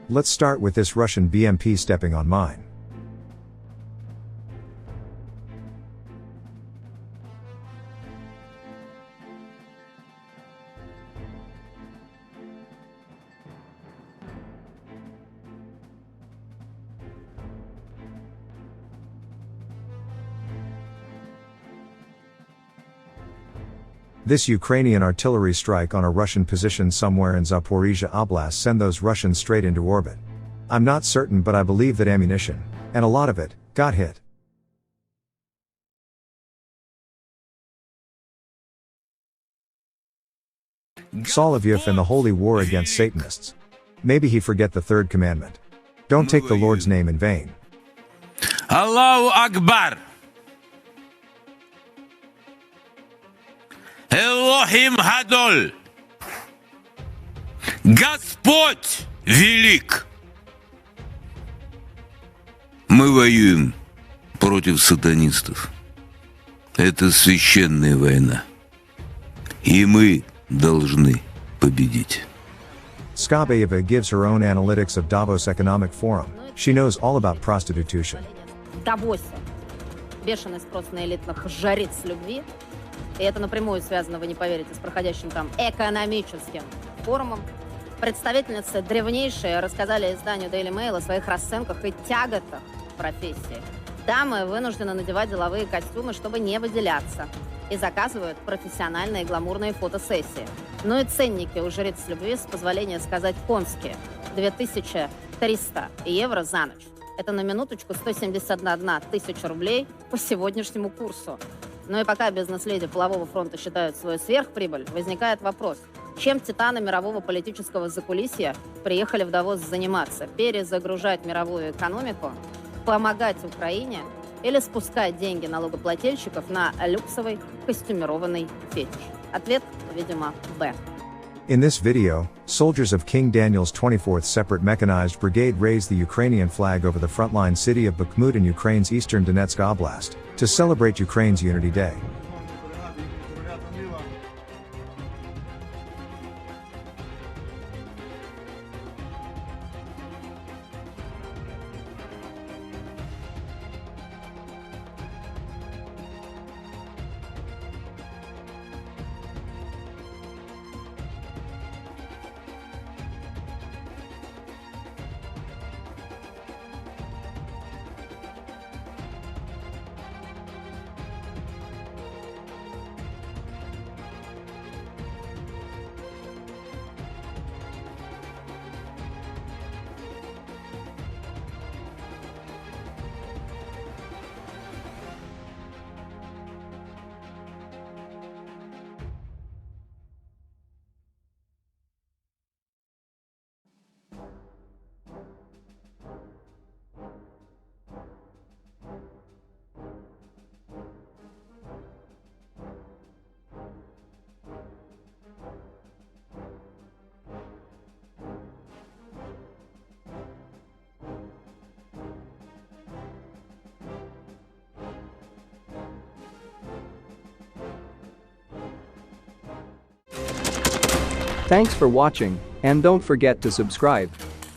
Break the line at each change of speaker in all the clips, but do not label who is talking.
Let's start with this Russian BMP stepping on mine. This Ukrainian artillery strike on a Russian position somewhere in Zaporizhia Oblast sent those Russians straight into orbit. I'm not certain, but I believe that ammunition, and a lot of it, got hit. Solovyev and the holy war against Satanists. Maybe he forget the third commandment. Don't take the Lord's name in vain.
Allahu Akbar. Элохим Гадоль. Господь велик. Мы воюем против сатанистов. Это священная война. И мы должны победить.
Skabayeva gives her own analytics of Davos Economic Forum. She knows all about prostitution.
В Давосе бешеный спрос на элитных жриц любви. И это напрямую связано, вы не поверите, с проходящим там экономическим форумом. Представительницы древнейшие рассказали изданию Daily Mail о своих расценках и тяготах профессии. Дамы вынуждены надевать деловые костюмы, чтобы не выделяться, и заказывают профессиональные гламурные фотосессии. Ну и ценники у жриц любви, с позволения сказать, конские. 2300 евро за ночь. Это на минуточку 171 тысяча рублей по сегодняшнему курсу. Ну и пока бизнес-леди полового фронта считают свою сверхприбыль, возникает вопрос, чем титаны мирового политического закулисья приехали в Давос заниматься? Перезагружать мировую экономику, помогать Украине или спускать деньги налогоплательщиков на люксовый костюмированный фетиш? Ответ, видимо, Б.
In this video, soldiers of King Daniel's 24th Separate Mechanized Brigade raised the Ukrainian flag over the frontline city of Bakhmut in Ukraine's eastern Donetsk Oblast, to celebrate Ukraine's Unity Day.
Thanks for watching, and don't forget to subscribe.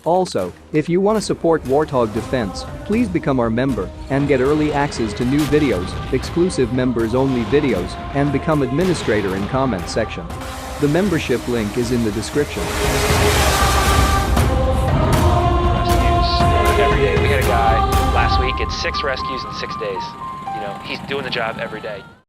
Also, if you want to support Warthog Defense, please become our member and get early access to new videos, exclusive members-only videos, and become administrator in comment section. The membership link is in the description.
Rescues every day. We had a guy last week at 6 rescues in 6 days. You know, he's doing the job every day.